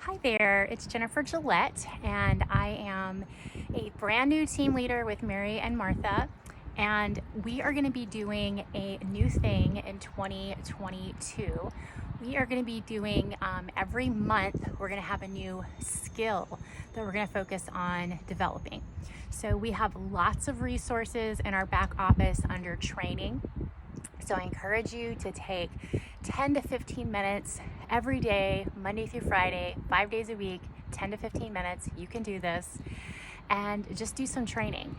Hi there, it's Jennifer Gillette, and I am a brand new team leader with Mary and Martha. And we are going to be doing a new thing in 2022. We are going to be doing every month, we're going to have a new skill that we're going to focus on developing. So we have lots of resources in our back office under training. So I encourage you to take 10 to 15 minutes every day, Monday through Friday, 5 days a week, 10 to 15 minutes. You can do this and just do some training.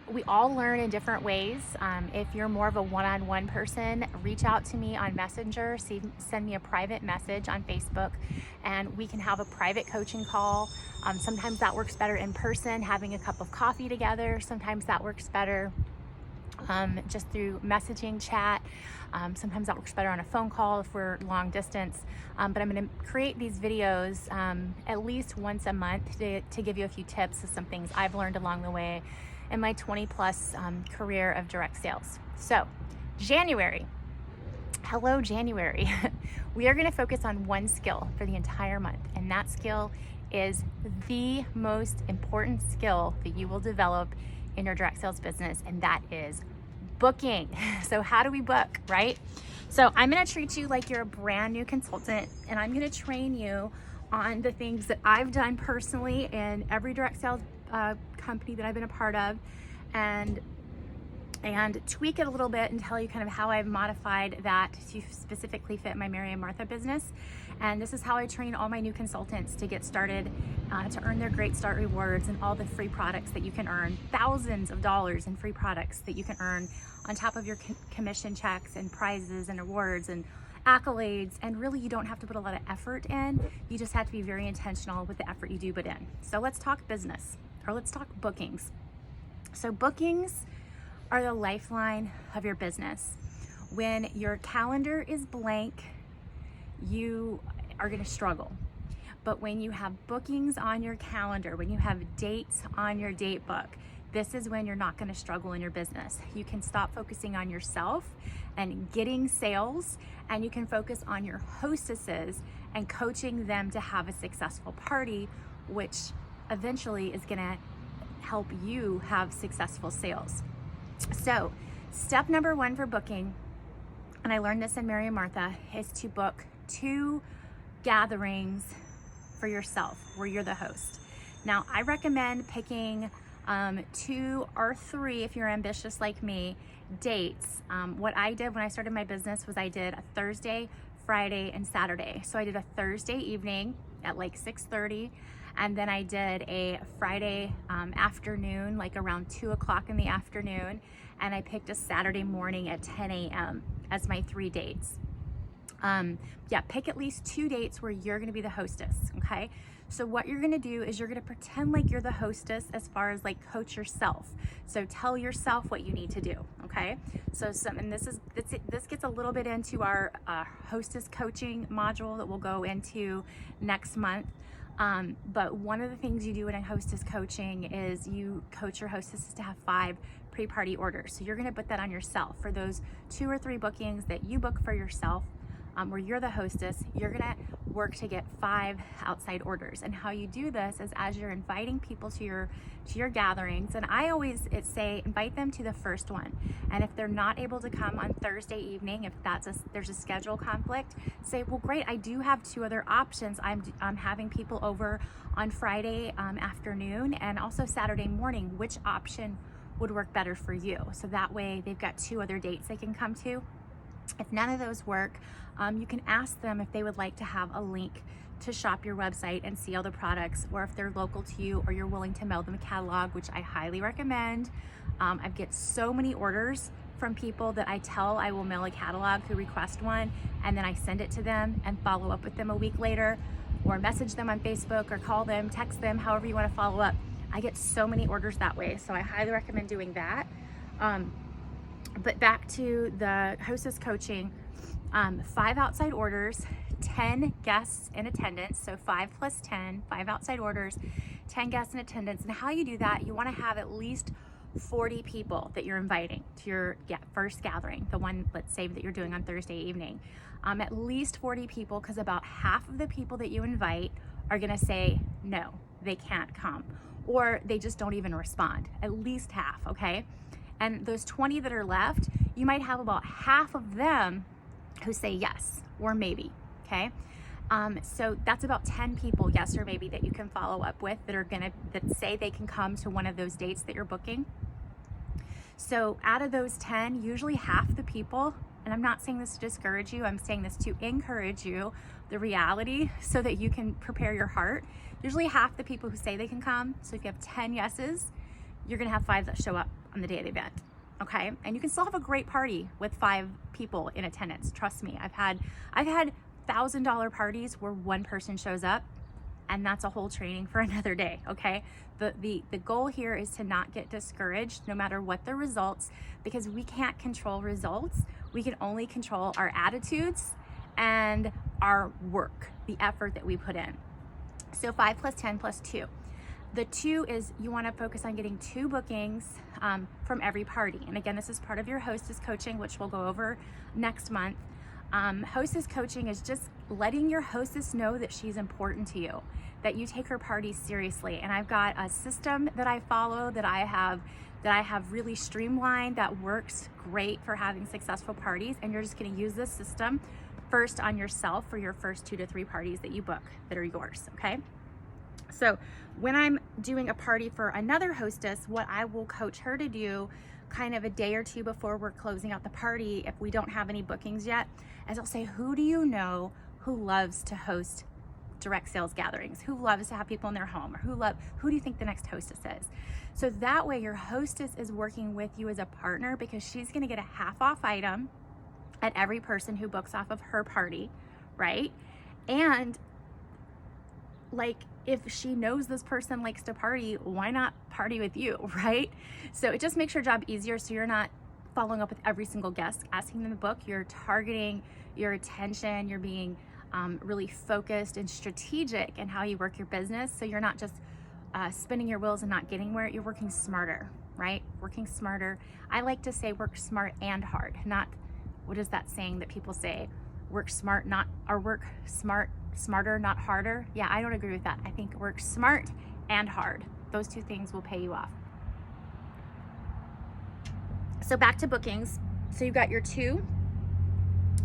We all learn in different ways. If you're more of a one-on-one person, reach out to me on Messenger, send me a private message on Facebook, and we can have a private coaching call. Sometimes that works better in person, having a cup of coffee together. Sometimes that works better just through messaging chat. Sometimes that works better on a phone call if we're long distance. But I'm going to create these videos at least once a month to give you a few tips of some things I've learned along the way in my 20 plus career of direct sales. So January, hello January. We are going to focus on one skill for the entire month, and that skill is the most important skill that you will develop in your direct sales business, and that is booking. So how do we book, right? So I'm going to treat you like you're a brand new consultant, and I'm going to train you on the things that I've done personally in every direct sales company that I've been a part of, and tweak it a little bit and tell you kind of how I've modified that to specifically fit my Mary and Martha business. And this is how I train all my new consultants to get started, to earn their great start rewards and all the free products that you can earn, thousands of dollars in free products that you can earn on top of your commission checks and prizes and awards and accolades. And really, you don't have to put a lot of effort in. You just have to be very intentional with the effort you do put in. So let's talk business, or let's talk bookings. So bookings are the lifeline of your business. When your calendar is blank, you are going to struggle. But when you have bookings on your calendar, when you have dates on your date book, this is when you're not going to struggle in your business. You can stop focusing on yourself and getting sales, and you can focus on your hostesses and coaching them to have a successful party, which eventually is going to help you have successful sales. So step number one for booking, and I learned this in Mary and Martha, is to book 2 gatherings for yourself where you're the host. Now, I recommend picking 2 or 3, if you're ambitious like me, dates. What I did when I started my business was I did a Thursday, Friday, and Saturday. So I did a Thursday evening at like 6:30, and then I did a Friday afternoon, like around 2 o'clock in the afternoon, and I picked a Saturday morning at 10 a.m. as my 3 dates. Pick at least 2 dates where you're going to be the hostess. Okay. So what you're going to do is you're going to pretend like you're the hostess as far as like coach yourself. So tell yourself what you need to do. Okay. So this gets a little bit into our Hostess Coaching module that we'll go into next month. But one of the things you do in a Hostess Coaching is you coach your hostesses to have 5 pre-party orders. So you're going to put that on yourself for those 2 or 3 bookings that you book for yourself. Where you're the hostess, you're gonna work to get 5 outside orders. And how you do this is as you're inviting people to your gatherings, and I always say invite them to the first one. And if they're not able to come on Thursday evening, if there's a schedule conflict, say, well, great, I do have 2 other options. I'm having people over on Friday afternoon and also Saturday morning. Which option would work better for you? So that way they've got 2 other dates they can come to. If none of those work, you can ask them if they would like to have a link to shop your website and see all the products, or if they're local to you or you're willing to mail them a catalog, which I highly recommend. I get so many orders from people that I tell I will mail a catalog who request one, and then I send it to them and follow up with them a week later, or message them on Facebook or call them, text them, however you want to follow up. I get so many orders that way, so I highly recommend doing that. But back to the Hostess Coaching, 5 outside orders, 10 guests in attendance. So 5 plus 10, 5 outside orders, 10 guests in attendance. And how you do that, you want to have at least 40 people that you're inviting to your first gathering, the one, let's say, that you're doing on Thursday evening. At least 40 people, because about half of the people that you invite are gonna say no, they can't come, or they just don't even respond. At least half, okay? And those 20 that are left, you might have about half of them who say yes or maybe, okay? So that's about 10 people, yes or maybe, that you can follow up with that say they can come to one of those dates that you're booking. So out of those 10, usually half the people, and I'm not saying this to discourage you, I'm saying this to encourage you, the reality, so that you can prepare your heart. Usually half the people who say they can come, so if you have 10 yeses, you're gonna have 5 that show up on the day of the event, okay? And you can still have a great party with 5 people in attendance. Trust me, I've had $1,000 parties where 1 person shows up, and that's a whole training for another day, okay? The goal here is to not get discouraged no matter what the results, because we can't control results. We can only control our attitudes and our work, the effort that we put in. So 5 plus 10 plus 2. The 2 is you want to focus on getting 2 bookings from every party. And again, this is part of your Hostess Coaching, which we'll go over next month. Hostess Coaching is just letting your hostess know that she's important to you, that you take her parties seriously. And I've got a system that I follow that I have really streamlined that works great for having successful parties. And you're just going to use this system first on yourself for your first 2 to 3 parties that you book that are yours, okay? So when I'm doing a party for another hostess, what I will coach her to do kind of a day or 2 before we're closing out the party, if we don't have any bookings yet, is I'll say, who do you know who loves to host direct sales gatherings, who loves to have people in their home, or who do you think the next hostess is? So that way your hostess is working with you as a partner, because she's gonna get a half off item at every person who books off of her party, right? And like, if she knows this person likes to party, why not party with you, right? So it just makes your job easier, so you're not following up with every single guest, asking them to book. You're targeting your attention, you're being really focused and strategic in how you work your business, so you're not just spinning your wheels and not getting where. You're working smarter, right? Working smarter. I like to say work smart and hard, not, what is that saying that people say? Work smart, work smarter, not harder. Yeah, I don't agree with that. I think work smart and hard. Those 2 things will pay you off. So back to bookings. So you've got your 2,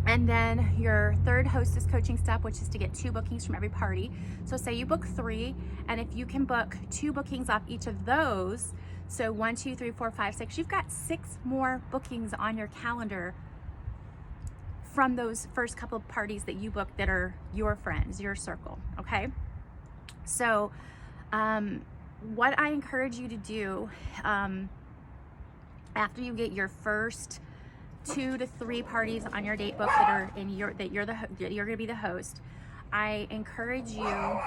and then your 3rd hostess coaching step, which is to get 2 bookings from every party. So say you book 3, and if you can book 2 bookings off each of those, so 1, 2, 3, 4, 5, 6, you've got 6 more bookings on your calendar from those first couple of parties that you booked that are your friends, your circle, okay? So what I encourage you to do after you get your first 2 to 3 parties on your date book that are in you're gonna be the host, I encourage you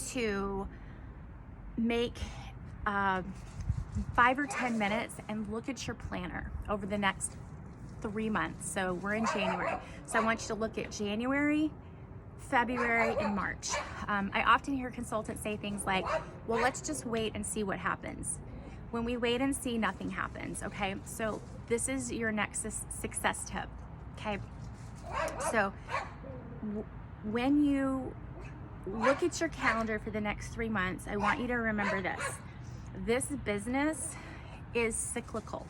to make 5 or 10 minutes and look at your planner over the next 3 months. So we're in January. So I want you to look at January, February, and March. I often hear consultants say things like, well, let's just wait and see what happens. When we wait and see, nothing happens, okay? So this is your next success tip, okay? So when you look at your calendar for the next 3 months, I want you to remember this. This business is cyclical.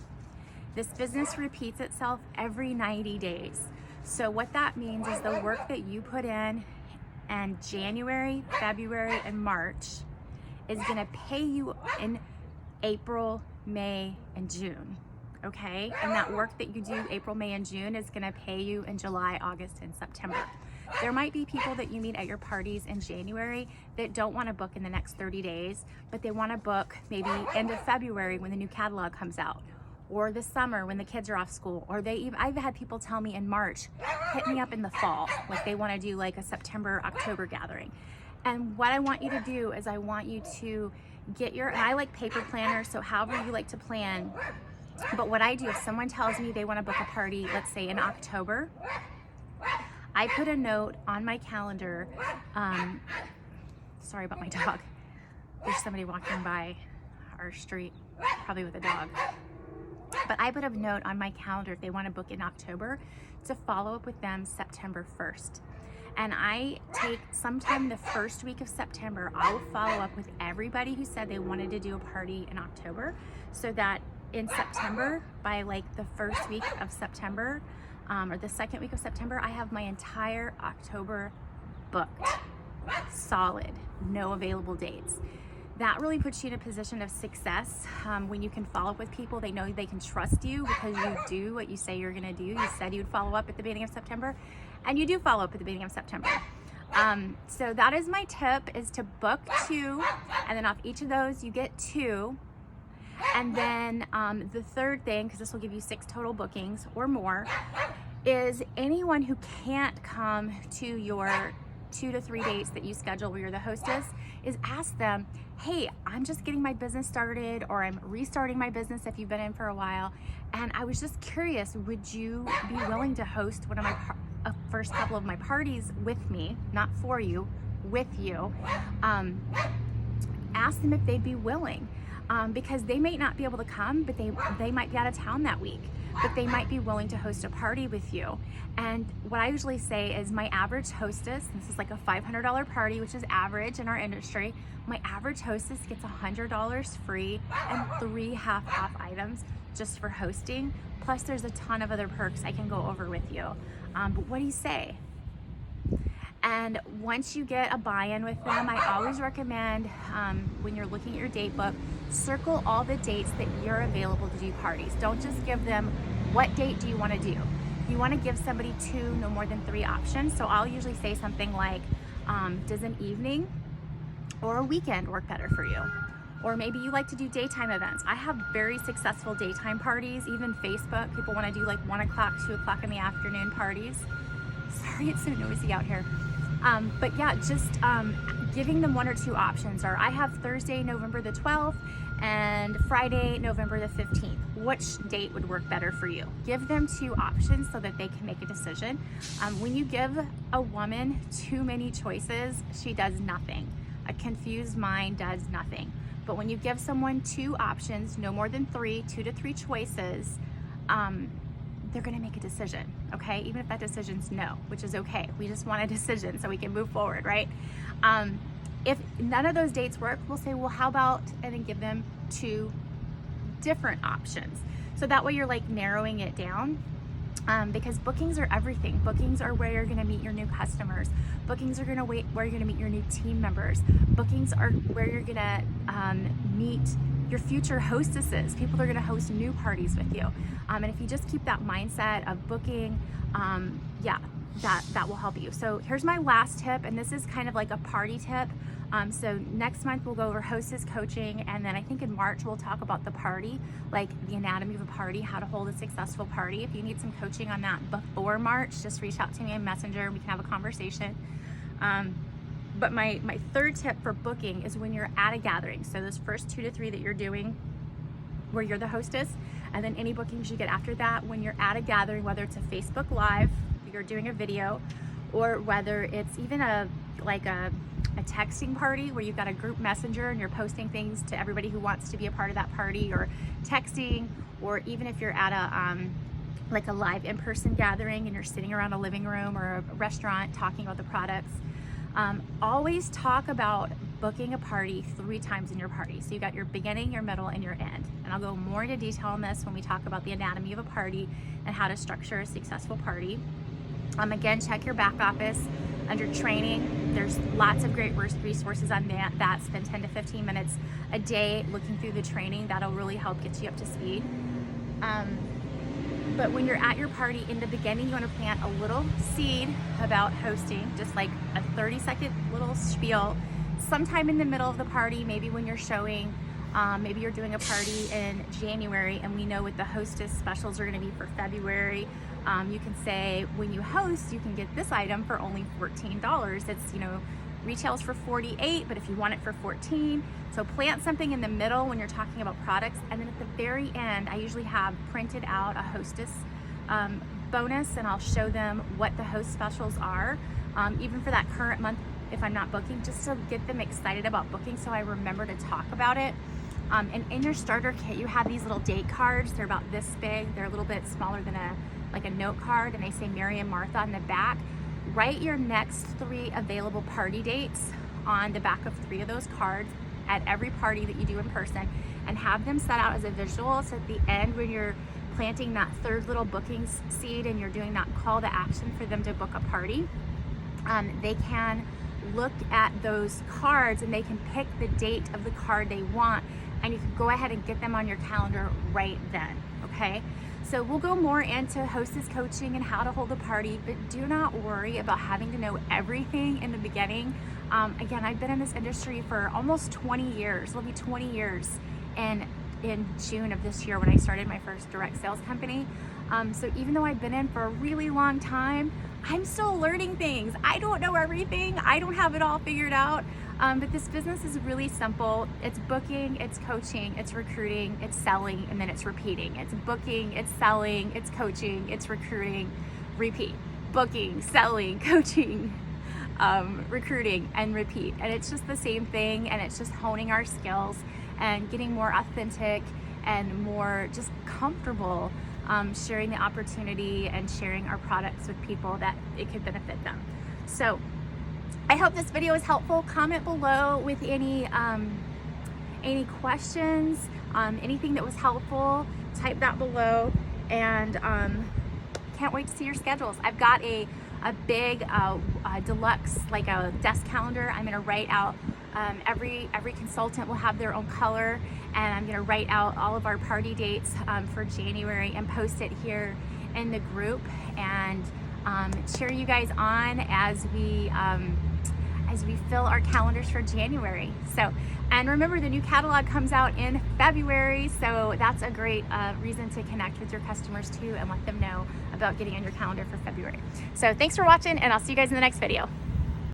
This business repeats itself every 90 days. So what that means is the work that you put in January, February, and March is gonna pay you in April, May, and June, okay? And that work that you do April, May, and June is gonna pay you in July, August, and September. There might be people that you meet at your parties in January that don't wanna book in the next 30 days, but they wanna book maybe end of February when the new catalog comes out, or the summer when the kids are off school, or I've had people tell me in March, hit me up in the fall, like they wanna do like a September, October gathering. And what I want you to do is I want you to and I like paper planners, so however you like to plan, but what I do, if someone tells me they wanna book a party, let's say in October, I put a note on my calendar, sorry about my dog. There's somebody walking by our street, probably with a dog. But I put a note on my calendar if they want to book in October to follow up with them September 1st. And I take sometime the first week of September, I'll follow up with everybody who said they wanted to do a party in October, so that in September, by like the first week of September, or the second week of September, I have my entire October booked, solid, no available dates. That really puts you in a position of success when you can follow up with people. They know they can trust you because you do what you say you're gonna do. You said you'd follow up at the beginning of September, and you do follow up at the beginning of September. So that is my tip, is to book 2, and then off each of those you get 2. And then the third thing, because this will give you 6 total bookings or more, is anyone who can't come to your 2 to 3 dates that you schedule where you're the hostess, is ask them, hey, I'm just getting my business started, or I'm restarting my business if you've been in for a while, and I was just curious, would you be willing to host one of my first couple of my parties with me, not for you, with you? Ask them if they'd be willing, because they may not be able to come, but they might be out of town that week, but they might be willing to host a party with you. And what I usually say is, my average hostess, this is like a $500 party, which is average in our industry, my average hostess gets $100 free and 3 half-off items just for hosting. Plus there's a ton of other perks I can go over with you. But what do you say? And once you get a buy-in with them, I always recommend, when you're looking at your date book, circle all the dates that you're available to do parties. Don't just give them, what date do you want to do? You want to give somebody 2, no more than 3 options. So I'll usually say something like, does an evening or a weekend work better for you? Or maybe you like to do daytime events. I have very successful daytime parties, even Facebook. People want to do like 1 o'clock, 2 o'clock in the afternoon parties. Sorry, it's so noisy out here. But yeah, just giving them 1 or 2 options. Or I have Thursday, November the 12th and Friday, November the 15th. Which date would work better for you? Give them 2 options so that they can make a decision. When you give a woman too many choices, she does nothing. A confused mind does nothing. But when you give someone 2 options, no more than 3, 2 to 3 choices, they're gonna make a decision, okay? Even if that decision's no, which is okay. We just want a decision so we can move forward, right? If none of those dates work, we'll say, well, how about, and then give them 2 different options. So that way you're like narrowing it down. Because bookings are everything. Bookings are where you're gonna meet your new customers. Bookings are where you're gonna meet your new team members. Bookings are where you're gonna meet your future hostesses, people that are gonna host new parties with you. And if you just keep that mindset of booking, yeah, that will help you. So here's my last tip, and this is kind of like a party tip. So next month we'll go over Hostess Coaching, and then I think in March we'll talk about the party, like the anatomy of a party, how to hold a successful party. If you need some coaching on that before March, just reach out to me in Messenger and we can have a conversation. But my third tip for booking is when you're at a gathering. So those first 2 to 3 that you're doing where you're the hostess, and then any bookings you get after that, when you're at a gathering, whether it's a Facebook Live, you're doing a video, or whether it's even a texting party where you've got a group messenger and you're posting things to everybody who wants to be a part of that party, or texting, or even if you're at a live in-person gathering and you're sitting around a living room or a restaurant talking about the products. Always talk about booking a party 3 times in your party. So you got your beginning, your middle, and your end. And I'll go more into detail on this when we talk about the anatomy of a party and how to structure a successful party. Again, check your back office under training. There's lots of great resources on that. Spend 10 to 15 minutes a day looking through the training. That'll really help get you up to speed. But when you're at your party, in the beginning, you want to plant a little seed about hosting, just like a 30-second little spiel. Sometime in the middle of the party, maybe when you're showing, maybe you're doing a party in January and we know what the hostess specials are going to be for February. You can say, when you host, you can get this item for only $14. It's, retails for $48, but if you want it for $14. So plant something in the middle when you're talking about products, and then at the very end, I usually have printed out a hostess bonus, and I'll show them what the host specials are, even for that current month if I'm not booking, just to get them excited about booking so I remember to talk about it. And in your starter kit, you have these little date cards. They're about this big. They're a little bit smaller than like a note card, and they say Mary and Martha on the back. Write your next 3 available party dates on the back of 3 of those cards at every party that you do in person, and have them set out as a visual, so at the end when you're planting that 3rd little booking seed and you're doing that call to action for them to book a party, they can look at those cards and they can pick the date of the card they want, and you can go ahead and get them on your calendar right then, okay? So we'll go more into Hostess Coaching and how to hold a party, but do not worry about having to know everything in the beginning. Again, I've been in this industry for almost 20 years. It'll be 20 years in June of this year when I started my first direct sales company. So even though I've been in for a really long time, I'm still learning things. I don't know everything. I don't have it all figured out. But this business is really simple. It's booking, it's coaching, it's recruiting, it's selling, and then it's repeating. It's booking, it's selling, it's coaching, it's recruiting, repeat. Booking, selling, coaching, recruiting, and repeat. And it's just the same thing, and it's just honing our skills and getting more authentic and more just comfortable sharing the opportunity and sharing our products with people that it could benefit them. So I hope this video is helpful. Comment below with any questions, anything that was helpful, type that below, and can't wait to see your schedules. I've got a big deluxe, like a desk calendar. I'm gonna write out every consultant will have their own color, and I'm gonna write out all of our party dates for January and post it here in the group, and cheer you guys on as we fill our calendars for January. So, and remember, the new catalog comes out in February, so that's a great reason to connect with your customers too and let them know about getting on your calendar for February. So thanks for watching, and I'll see you guys in the next video.